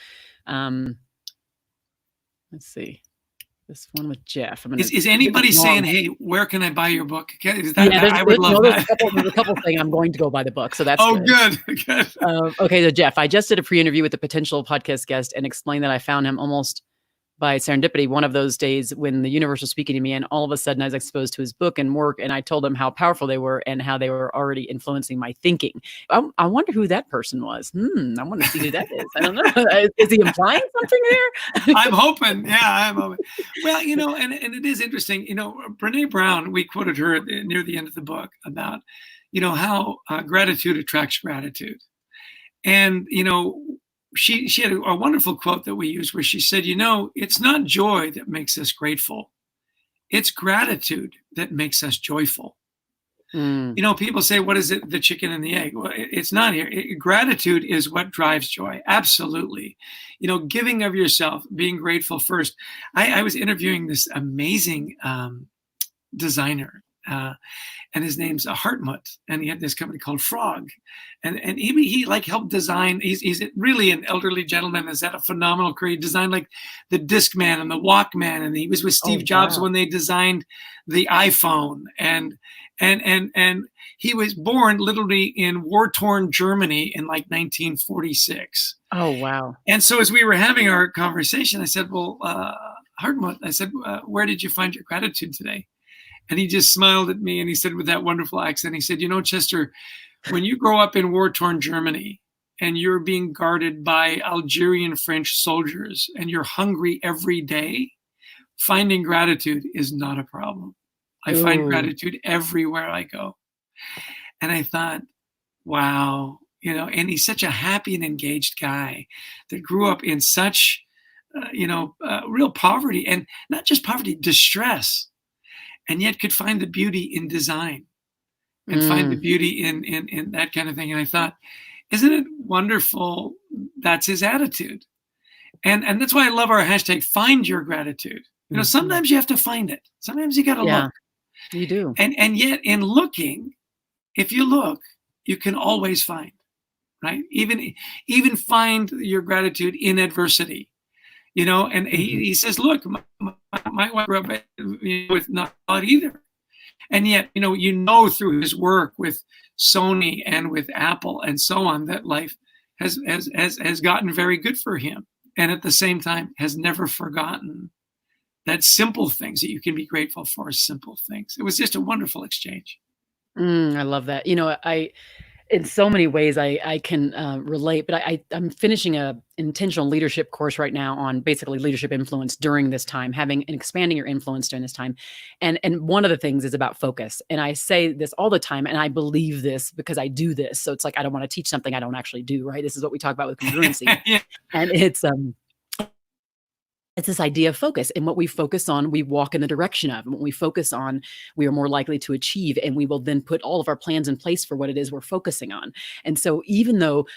Let's see. This one with Jeff. Is anybody saying, "Hey, where can I buy your book?" I would love that. There's a couple saying I'm going to go buy the book, so that's good. Okay, so Jeff, I just did a pre-interview with a potential podcast guest and explained that I found him almost by serendipity one of those days when the universe was speaking to me, and all of a sudden I was exposed to his book and work, and I told him how powerful they were and how they were already influencing my thinking. I wonder who that person was. I want to see who that is. I don't know. Is he implying something there? I'm hoping. Yeah, I'm hoping. Well, and it is interesting. Brene Brown, we quoted her near the end of the book about, how gratitude attracts gratitude. And, she had a wonderful quote that we used where she said, it's not joy that makes us grateful. It's gratitude that makes us joyful. People say, what is it, the chicken and the egg? Well, it's not here. Gratitude is what drives joy. Absolutely. Giving of yourself, being grateful first. I was interviewing this amazing designer, and his name's Hartmut, and he had this company called Frog, and he like helped design. He's really an elderly gentleman that's had a phenomenal career. He designed like the Discman and the Walkman, and he was with Steve Jobs when they designed the iPhone, and he was born literally in war-torn Germany in like 1946. Oh wow! And so as we were having our conversation, I said, "Well, Hartmut," I said, "Where did you find your gratitude today?" And he just smiled at me and he said with that wonderful accent, he said, Chester, when you grow up in war-torn Germany and you're being guarded by Algerian French soldiers and you're hungry every day, finding gratitude is not a problem. I find gratitude everywhere I go. And I thought, wow, and he's such a happy and engaged guy that grew up in such, real poverty, and not just poverty, distress. And yet could find the beauty in design and find the beauty in that kind of thing. And I thought, isn't it wonderful? That's his attitude. And that's why I love our hashtag, find your gratitude. Sometimes you have to find it. Sometimes you got to look. You do. And yet in looking, if you look, you can always find, right? Even find your gratitude in adversity. and Mhm. he says, look, my wife grew up with not a lot either. And yet, through his work with Sony and with Apple and so on, that life has gotten very good for him. And at the same time, has never forgotten that simple things that you can be grateful for, simple things. It was just a wonderful exchange. I love that. I in so many ways I can, relate, but I'm finishing a intentional leadership course right now on basically leadership influence during this time, having and expanding your influence during this time, and one of the things is about focus, and I say this all the time, and I believe this because I do this, so it's like I don't wanna teach something I don't actually do, right? This is what we talk about with congruency, Yeah, and it's this idea of focus, and what we focus on, we walk in the direction of, and what we focus on, we are more likely to achieve, and we will then put all of our plans in place for what it is we're focusing on. And so even though,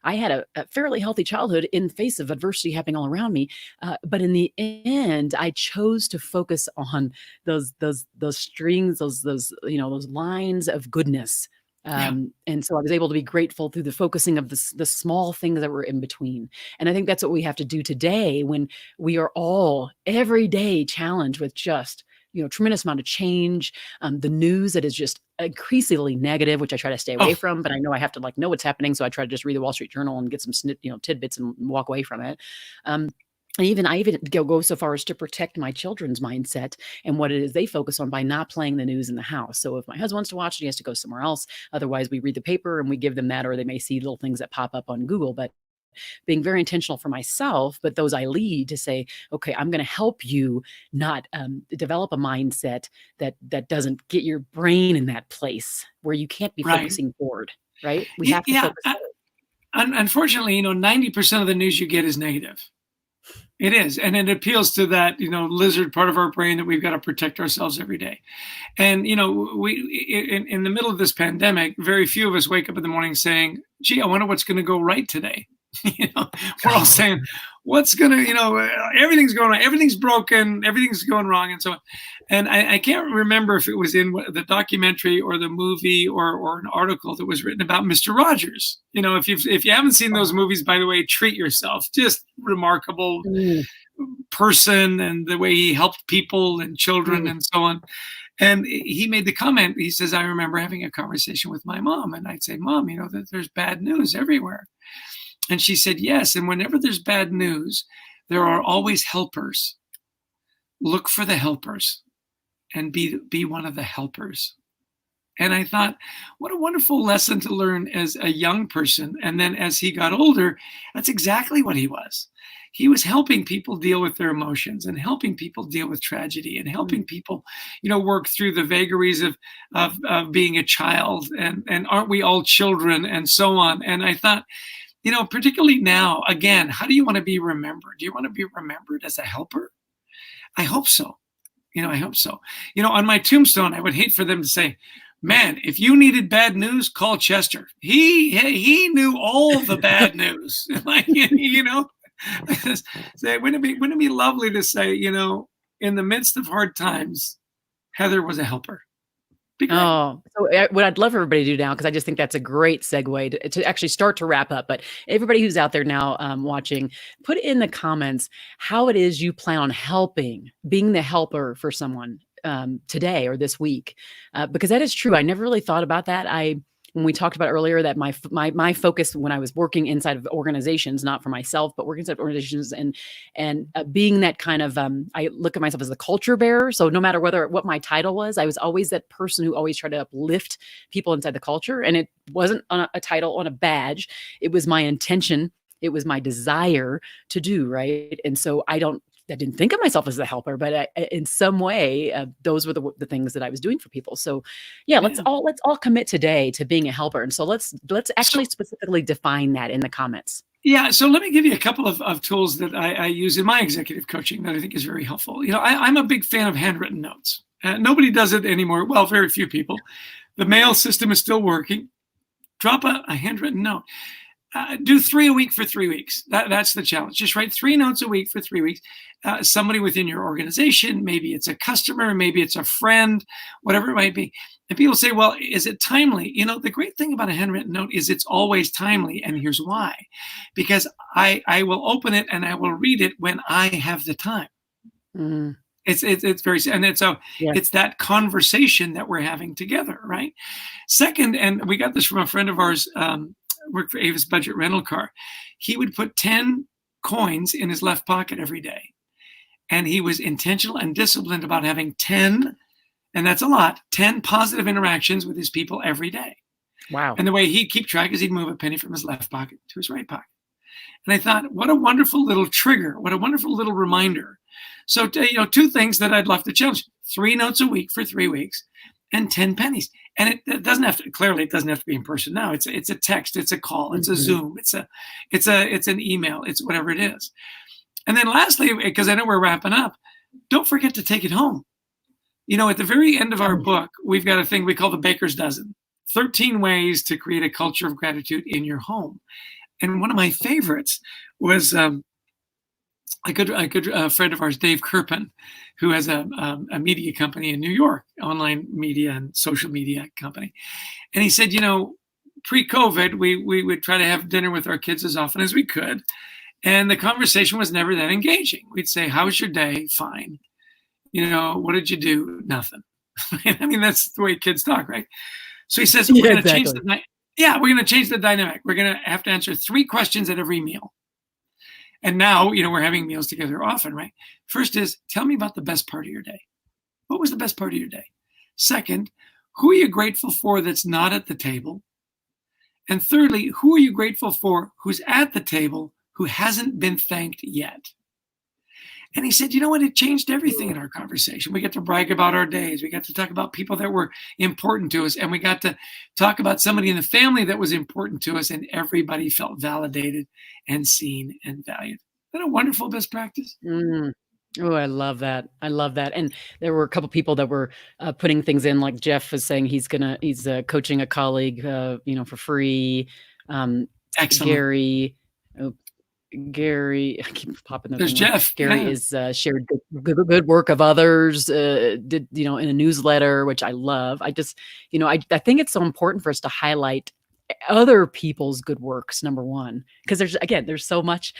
I had a fairly healthy childhood in face of adversity happening all around me, but in the end, I chose to focus on those strings, those lines of goodness. yeah. And so I was able to be grateful through the focusing of the small things that were in between. And I think that's what we have to do today when we are all every day challenged with just tremendous amount of change, the news that is just increasingly negative, which I try to stay away Oh, from, but I know I have to like know what's happening, so I try to just read the Wall Street Journal and get some tidbits and walk away from it. And I even go so far as to protect my children's mindset and what it is they focus on by not playing the news in the house. So if my husband wants to watch it, he has to go somewhere else. Otherwise, we read the paper and we give them that, or they may see little things that pop up on Google. But being very intentional for myself, but those I lead to say, okay, I'm going to help you not develop a mindset that doesn't get your brain in that place where you can't be right. focusing forward. Right? We have to Yeah. focus forward. Unfortunately, 90% of the news you get is negative. It is. And it appeals to that, lizard part of our brain that we've got to protect ourselves every day. And, in the middle of this pandemic, very few of us wake up in the morning saying, gee, I wonder what's going to go right today. We're all saying, what's going to, everything's going on, everything's broken, everything's going wrong. And so on. And I can't remember if it was in the documentary or the movie or an article that was written about Mr. Rogers. If you haven't seen those movies, by the way, treat yourself. Just remarkable Mm, person, and the way he helped people and children mm. and so on. And he made the comment, he says, I remember having a conversation with my mom, and I'd say, Mom, that there's bad news everywhere. And she said, yes. And whenever there's bad news, there are always helpers. Look for the helpers and be one of the helpers. And I thought, what a wonderful lesson to learn as a young person. And then as he got older, that's exactly what he was. He was helping people deal with their emotions and helping people deal with tragedy and Mm. helping people, work through the vagaries of being a child, and aren't we all children and so on. And I thought, particularly now, again, how do you want to be remembered? Do you want to be remembered as a helper? I hope so. I hope so. On my tombstone, I would hate for them to say, man, if you needed bad news, call Chester. He knew all the bad news. Like, say, wouldn't it be lovely to say, in the midst of hard times, Heather was a helper. Be great. Oh, so, what I'd love everybody to do now, because I just think that's a great segue to actually start to wrap up, but everybody who's out there now, watching, put in the comments how it is you plan on helping, being the helper for someone, today or this week, because that is true. I never really thought about that. When we talked about earlier that my focus when I was working inside of organizations, not for myself, but working inside of organizations and being that kind of, I look at myself as the culture bearer. So no matter what my title was, I was always that person who always tried to uplift people inside the culture. And it wasn't on a title, on a badge. It was my intention. It was my desire to do, right. And so I didn't think of myself as the helper, but in some way, those were the things that I was doing for people. So, yeah, let's Yeah. all commit today to being a helper. And so let's So, actually specifically define that in the comments. yeah, so let me give you a couple of tools that I use in my executive coaching that I think is very helpful. I'm a big fan of handwritten notes. Nobody does it anymore. Well, very few people. The mail system is still working. Drop a handwritten note. Do 3 a week for 3 weeks. That's the challenge. Just write 3 notes a week for 3 weeks. Somebody within your organization, maybe it's a customer, maybe it's a friend, whatever it might be. And people say, well, is it timely? The great thing about a handwritten note is it's always timely. And here's why. Because I will open it and I will read it when I have the time. Mm. It's very, and it's that conversation that we're having together, right? Second, and we got this from a friend of ours, worked for Avis Budget Rental Car. He would put 10 coins in his left pocket every day. And he was intentional and disciplined about having 10, and that's a lot, 10 positive interactions with his people every day. Wow. And the way he'd keep track is he'd move a penny from his left pocket to his right pocket. And I thought, what a wonderful little trigger, what a wonderful little reminder. So, two things that I'd love to challenge: 3 notes a week for 3 weeks and 10 pennies. And it doesn't have to, clearly it doesn't have to be in person now. It's a text, it's a call, it's a Zoom, it's an email, it's whatever it is. And then lastly, because I know we're wrapping up, don't forget to take it home. At the very end of our book, we've got a thing we call the Baker's Dozen: 13 ways to create a culture of gratitude in your home. And one of my favorites was a good friend of ours, Dave Kirpin, who has a media company in New York, online media and social media company. And he said, pre-COVID, we would try to have dinner with our kids as often as we could. And the conversation was never that engaging. We'd say, "How's your day?" "Fine." "What did you do?" "Nothing." I mean, that's the way kids talk, right? So he says, we're going to change the dynamic. We're going to have to answer 3 questions at every meal. And now, we're having meals together often, right? First is, tell me about the best part of your day. What was the best part of your day? Second, who are you grateful for that's not at the table? And thirdly, who are you grateful for who's at the table who hasn't been thanked yet? And he said, you know what? It changed everything in our conversation. We got to brag about our days. We got to talk about people that were important to us. And we got to talk about somebody in the family that was important to us. And everybody felt validated and seen and valued. Isn't that a wonderful best practice? Mm. Oh, I love that. I love that. And there were a couple people that were putting things in, like Jeff was saying he's coaching a colleague, for free. Excellent. Gary, I keep popping those. There's Jeff. Gary is shared good work of others. Did in a newsletter, which I love. I just, I think it's so important for us to highlight other people's good works, number one, because there's so much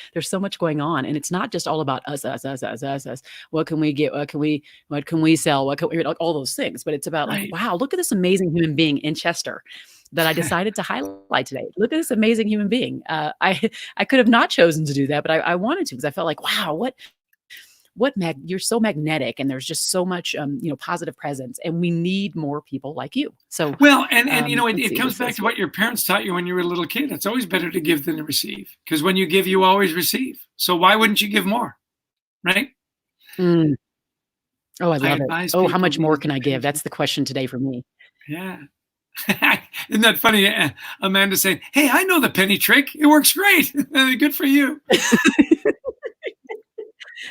going on, and it's not just all about us. What can we get? What can we sell? What can we, all those things? But it's about Right. like, wow, look at this amazing human being in Chester that I decided to highlight today. Look at this amazing human being. I could have not chosen to do that, but I wanted to, because I felt like, wow, you're so magnetic, and there's just so much positive presence, and we need more people like you. So well, and it comes back to what your parents taught you when you were a little kid. It's always better to give than to receive, because when you give, you always receive. So why wouldn't you give more, right? Oh, I love it. Oh, how much more can I give? That's the question today for me. Yeah. Isn't that funny? Amanda saying, "Hey, I know the penny trick. It works great. Good for you."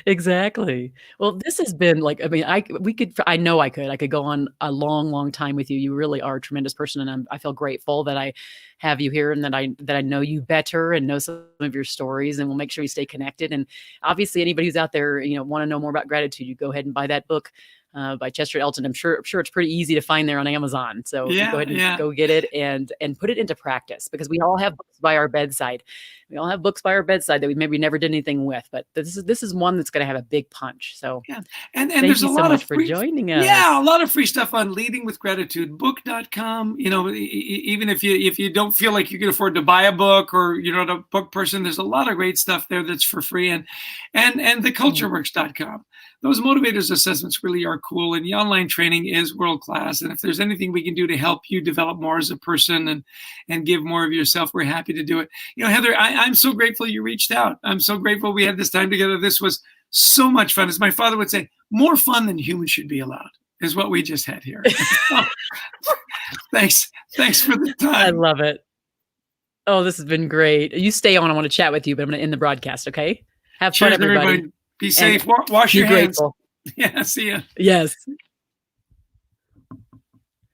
Exactly. Well, this has been like, I mean, I could go on a long, long time with you. You really are a tremendous person, and I feel grateful that I have you here, and that I know you better and know some of your stories, and we'll make sure you stay connected. And obviously, anybody who's out there, want to know more about gratitude, you go ahead and buy that book by Chester Elton. I'm sure it's pretty easy to find there on Amazon. So you go ahead and go get it and put it into practice, because we all have books by our bedside. We all have books by our bedside that we maybe never did anything with, but this is one that's going to have a big punch. So and thank there's you a so lot much of for joining us. Yeah, a lot of free stuff on leadingwithgratitudebook.com. Even if you don't feel like you can afford to buy a book, or you're not a book person, there's a lot of great stuff there that's for free. And thecultureworks.com. Those motivators assessments really are cool, and the online training is world class. And if there's anything we can do to help you develop more as a person and give more of yourself, we're happy to do it. Heather, I'm so grateful you reached out. I'm so grateful we had this time together. This was so much fun. As my father would say, more fun than humans should be allowed is what we just had here. Thanks for the time. I love it. Oh, this has been great. You stay on. I want to chat with you, but I'm going to end the broadcast. Okay. Have fun, everybody. Be safe. Wash your hands. Grateful. Yeah. See ya. Yes.